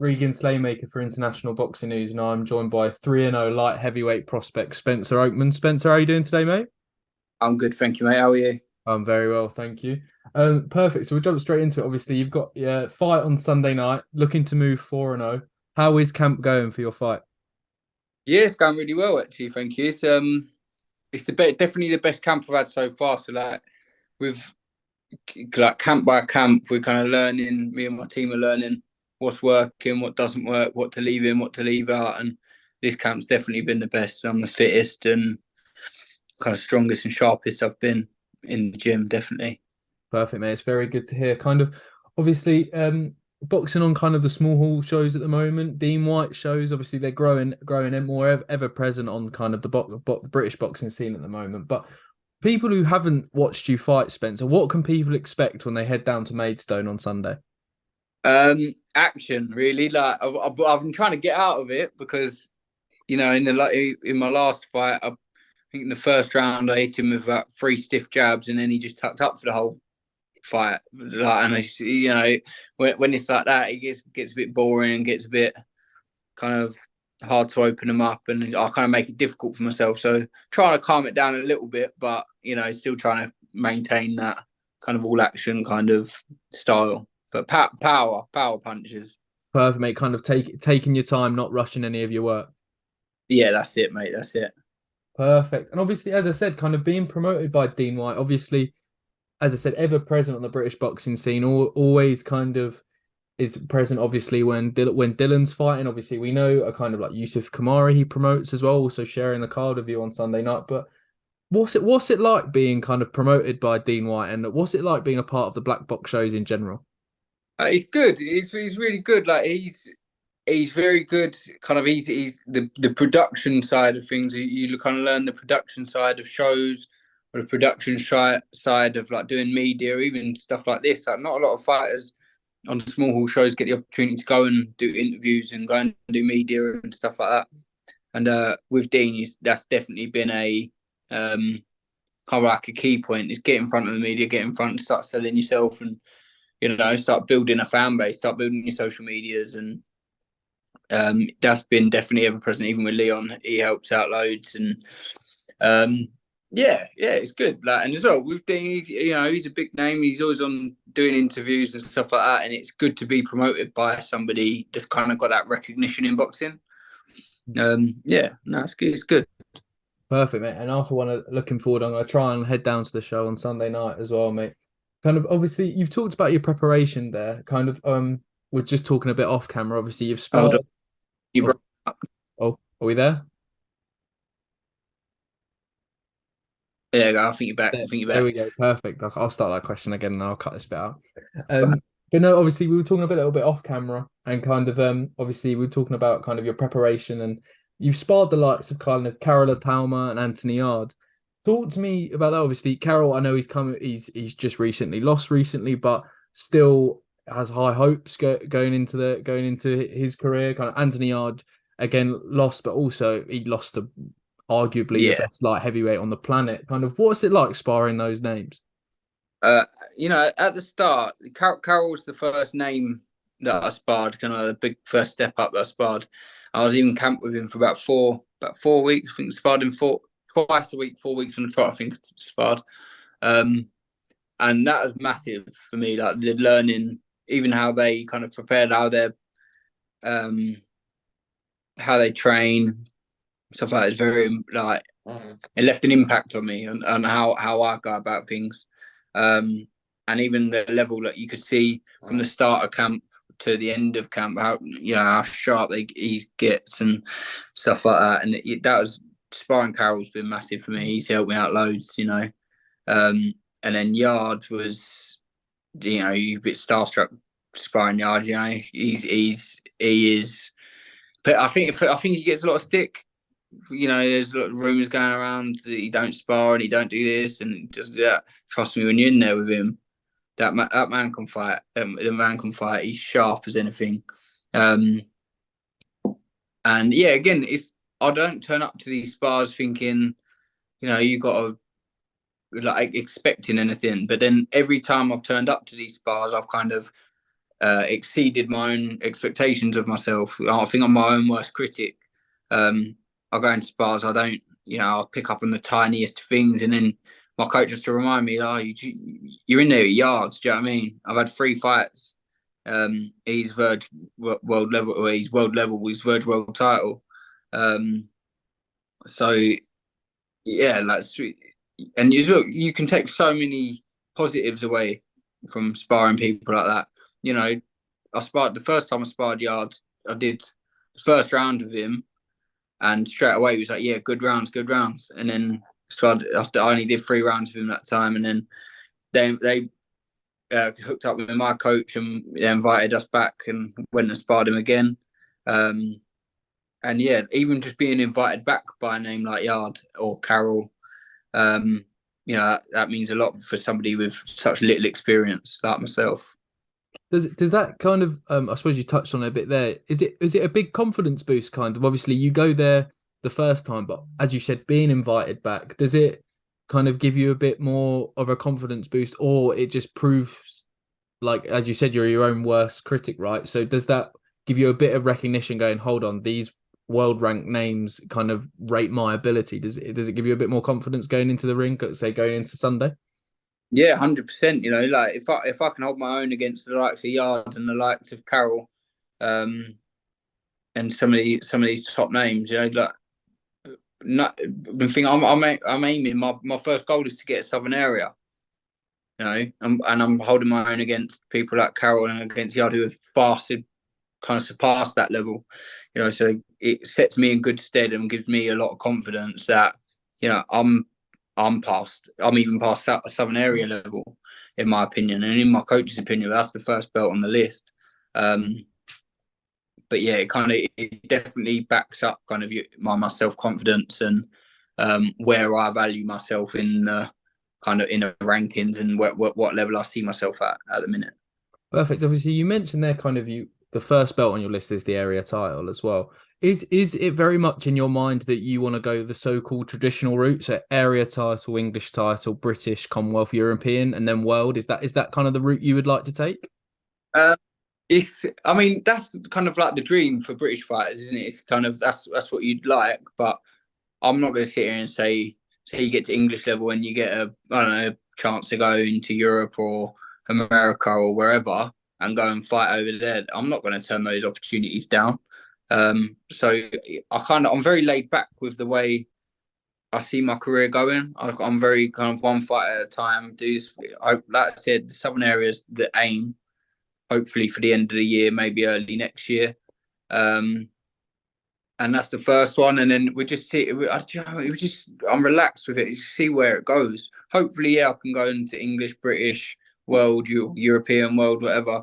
Regan Slaymaker for International Boxing News, and I'm joined by 3-0 light heavyweight prospect Spencer Oakman. Spencer, how are you doing today, mate? I'm good, thank you, mate. How are you? I'm very well, thank you. Perfect. So we'll jump straight into it. Obviously, you've got your fight on Sunday night, looking to move 4-0. How is camp going for your fight? Yeah, it's going really well, actually. Thank you. It's definitely the best camp I've had so far. So with like camp by camp, we're kind of learning. Me and my team are learning what's working, what doesn't work, what to leave in, what to leave out, and this camp's definitely been the best. I'm the fittest and kind of strongest and sharpest I've been in the gym, definitely. Perfect, mate. It's very good to hear. Kind of, obviously, boxing on kind of the small hall shows at the moment. Dean Whyte shows, obviously, they're growing and more ever present on kind of the British boxing scene at the moment. But people who haven't watched you fight, Spencer, what can people expect when they head down to Maidstone on Sunday? Action, really. I've been trying to get out of it because in my last fight, I think in the first round I hit him with about three stiff jabs, and then he just tucked up for the whole fight. And when it's like that, it gets a bit boring and gets a bit kind of hard to open them up, and I kind of make it difficult for myself. So trying to calm it down a little bit, but still trying to maintain that kind of all action kind of style. But power punches. Perfect, mate. Kind of taking your time, not rushing any of your work. Yeah, that's it, mate. That's it. Perfect. And obviously, as I said, kind of being promoted by Dean Whyte, obviously, as I said, ever present on the British boxing scene, always kind of is present, obviously, when Dylan's fighting. Obviously, we know a kind of like Yusuf Kamari he promotes as well, also sharing the card with you on Sunday night. But what's it like being kind of promoted by Dean Whyte, and what's it like being a part of the black box shows in general? He's good. He's really good. He's very good. Kind of he's the production side of things. You kind of learn the production side of shows, or the production side of like doing media, even stuff like this. Like not a lot of fighters on small hall shows get the opportunity to go and do interviews and go and do media and stuff like that. And with Dean, that's definitely been a kind of like a key point. Is get in front of the media, get in front, start selling yourself, and start building a fan base, start building your social medias, and that's been definitely ever present. Even with Leon, he helps out loads, and yeah, it's good. And as well with Dean, he's a big name. He's always on doing interviews and stuff like that, and it's good to be promoted by somebody that's kind of got that recognition in boxing. Yeah, no, it's good. It's good. Perfect, mate. And after one, looking forward, I'm going to try and head down to the show on Sunday night as well, mate. Kind of obviously, you've talked about your preparation there. Kind of, we're just talking a bit off camera. Obviously, you've Hold sparred. on, you Oh, broke up. oh, are we there? There you go. I think you're back. There, I think you're there back. we go. Perfect. I'll start that question again and I'll cut this bit out. But no, obviously, we were talking a little bit off camera and kind of, obviously, we were talking about kind of your preparation, and you've sparred the likes of kind of Karol Itauma and Anthony Yarde. Talk to me about that. Obviously, Karol, I know he's just recently lost recently, but still has high hopes going into his career. Kind of Anthony Yarde again lost, but also he lost to arguably the Yeah. best light heavyweight on the planet. Kind of what's it like sparring those names? Uh, at the start, Karol's the first name that I sparred, kind of the big first step up that I sparred. I was even camped with him for about 4 weeks. I think sparred him twice a week, 4 weeks on the trot. I think sparred, and that was massive for me. Like the learning, even how they kind of prepared, um, how they train, stuff like that is very like it left an impact on me and how I go about things. And even the level that you could see from the start of camp to the end of camp, how sharp he gets and stuff like that. And that was sparring. Karol's been massive for me. He's helped me out loads. And then Yard was, you're a bit starstruck sparring Yard. He is, but I think he gets a lot of stick. There's a lot of rumours going around that he don't spar and he don't do this and he does that. Trust me, when you're in there with him, that man can fight. The man can fight. He's sharp as anything. And yeah, again, I don't turn up to these spars thinking, you got to like expecting anything. But then every time I've turned up to these spars, I've kind of exceeded my own expectations of myself. I think I'm my own worst critic. I go into spars, I don't, I'll pick up on the tiniest things, and then my coach has to remind me, you're in there at yards. Do you know what I mean? I've had 3 fights. He's verge world level, he's world level, he's verge world title. So yeah, like, and you can take so many positives away from sparring people like that. I sparred the first time I sparred yards. I did the first round with him, and straight away he was like, "Yeah, good rounds, good rounds." And then I only did 3 rounds with him that time, and then they hooked up with my coach and they invited us back and went and sparred him again. And yeah, even just being invited back by a name like Yarde or Karol, that means a lot for somebody with such little experience like myself. Does that kind of I suppose you touched on it a bit there. Is it a big confidence boost kind of? Obviously you go there the first time, but as you said, being invited back, does it kind of give you a bit more of a confidence boost, or it just proves, like as you said, you're your own worst critic, right? So does that give you a bit of recognition going, hold on, these world ranked names kind of rate my ability? Does it give you a bit more confidence going into the ring, say going into Sunday? Yeah, 100%. Like if I can hold my own against the likes of Yarde and the likes of Karol, and some of these top names, like, the thing I'm aiming. My first goal is to get a Southern area, and I'm holding my own against people like Karol and against Yarde who have kind of surpassed that level. So it sets me in good stead and gives me a lot of confidence that I'm even past Southern area level, in my opinion, and in my coach's opinion. That's the first belt on the list. But yeah, it definitely backs up kind of my self confidence and where I value myself in the rankings and what level I see myself at the minute. Perfect. Obviously, you mentioned there kind of the first belt on your list is the area title as well. Is it very much in your mind that you want to go the so-called traditional route, so area title, English title, British, Commonwealth, European, and then world? Is that kind of the route you would like to take? I mean, that's kind of like the dream for British fighters, isn't it? It's kind of that's what you'd like, but I'm not going to sit here and say you get to English level and you get a chance to go into Europe or America or wherever and go and fight over there. I'm not going to turn those opportunities down. So I'm very laid back with the way I see my career going. I'm very kind of one fight at a time. Like I said, the Southern area is the aim. Hopefully for the end of the year, maybe early next year. And that's the first one. And then we just see. I'm relaxed with it. You see where it goes. Hopefully, yeah, I can go into English, British, world, European, world, whatever.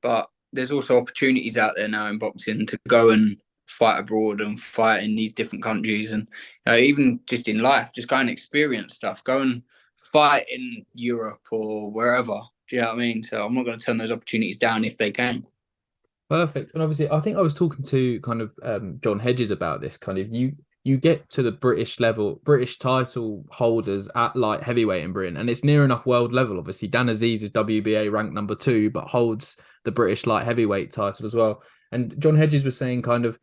But there's also opportunities out there now in boxing to go and fight abroad and fight in these different countries, and even just in life, just go and experience stuff. Go and fight in Europe or wherever. Do you know what I mean? So I'm not going to turn those opportunities down if they can. Perfect. And obviously, I think I was talking to kind of John Hedges about this. Kind of you get to the British level, British title holders at light heavyweight in Britain, and it's near enough world level. Obviously, Dan Aziz is WBA ranked number 2, but holds the British light heavyweight title as well. And John Hedges was saying, kind of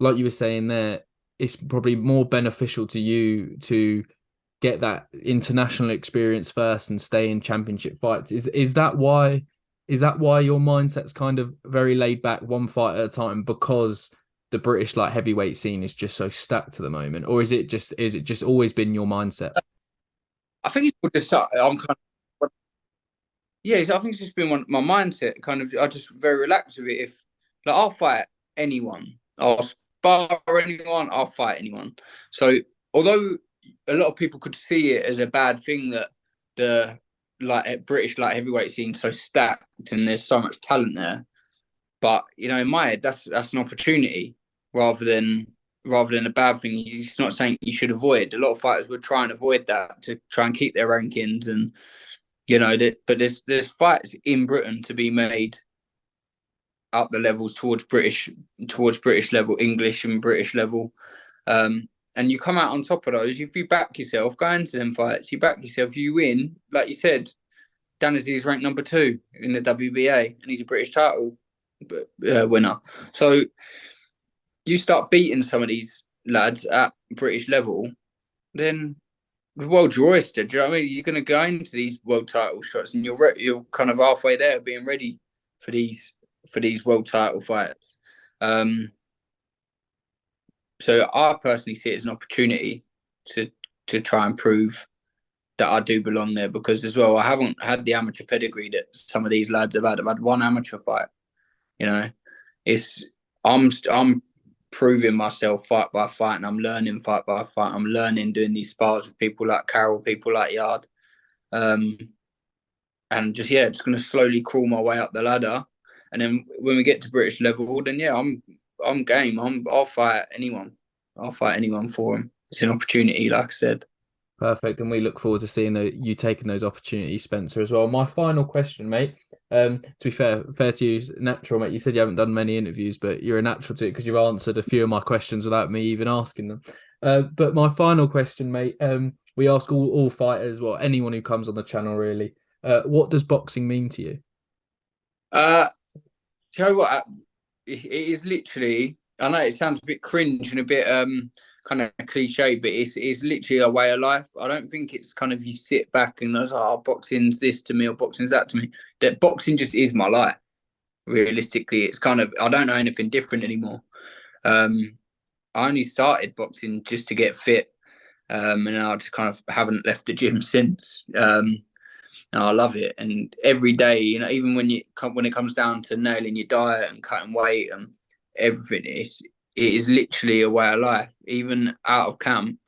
like you were saying there, it's probably more beneficial to you to get that international experience first and stay in championship fights. Is that why your mindset's kind of very laid back, one fight at a time, because the British light heavyweight scene is just so stacked at the moment? Or is it just always been your mindset? I think it's just I'm kind of yeah. I think it's just been my mindset. Kind of, I just very relaxed with it. If like I'll fight anyone, I'll spar anyone, I'll fight anyone. So although a lot of people could see it as a bad thing that the British light heavyweight scene so stacked and there's so much talent there, but in my head, that's an opportunity rather than a bad thing. It's not saying you should avoid. A lot of fighters would try and avoid that to try and keep their rankings, and but there's fights in Britain to be made up the levels towards British level, English and British level. And you come out on top of those. If you back yourself, go into them fights, you back yourself, you win. Like you said, Danzi's ranked number 2 in the WBA, and he's a British title winner. So you start beating some of these lads at British level, then the world's your oyster. Do you know what I mean? You're going to go into these world title shots, and you're kind of halfway there, being ready for these world title fights. So I personally see it as an opportunity to try and prove that I do belong there, because as well, I haven't had the amateur pedigree that some of these lads have had. I've had one amateur fight. You know, I'm proving myself fight by fight, and I'm learning fight by fight. I'm learning doing these spars with people like Karol, people like Yarde, and just going to slowly crawl my way up the ladder. And then when we get to British level, then I'm game. I'll fight anyone. I'll fight anyone for them. It's an opportunity, like I said. Perfect, and we look forward to seeing you taking those opportunities, Spencer, as well. My final question, mate. To be fair to you, natural, mate. You said you haven't done many interviews, but you're a natural to it because you've answered a few of my questions without me even asking them. But my final question, mate. We ask all fighters, well, anyone who comes on the channel, really. What does boxing mean to you? Do you know what? It is literally. I know it sounds a bit cringe and a bit kind of cliche, but it's literally a way of life. I don't think it's kind of you sit back and goes, oh, boxing's this to me or boxing's that to me. That boxing just is my life. Realistically, it's kind of, I don't know anything different anymore. I only started boxing just to get fit, and I just kind of haven't left the gym since. And I love it. And every day, you know, even when it comes down to nailing your diet and cutting weight and everything, it is literally a way of life. Even out of camp,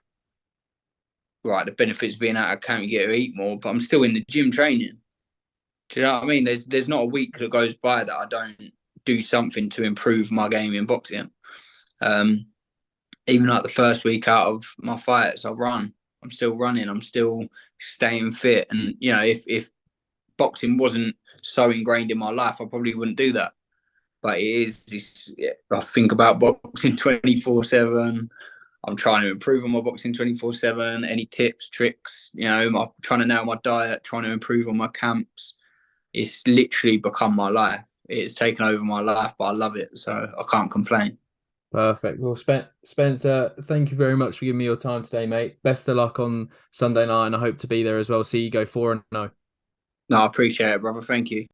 right? The benefits of being out of camp, you get to eat more, but I'm still in the gym training. Do you know what I mean? There's not a week that goes by that I don't do something to improve my game in boxing. Even like the first week out of my fights, I run. I'm still running. I'm still staying fit. And you know, if boxing wasn't so ingrained in my life, I probably wouldn't do that. But it is. I think about boxing 24/7. I'm trying to improve on my boxing 24/7. Any tips, tricks? You know, I'm trying to nail my diet, trying to improve on my camps. It's literally become my life. It's taken over my life, but I love it, so I can't complain. Perfect. Well, Spencer, thank you very much for giving me your time today, mate. Best of luck on Sunday night, and I hope to be there as well. See you go 4-0. No, I appreciate it, brother. Thank you.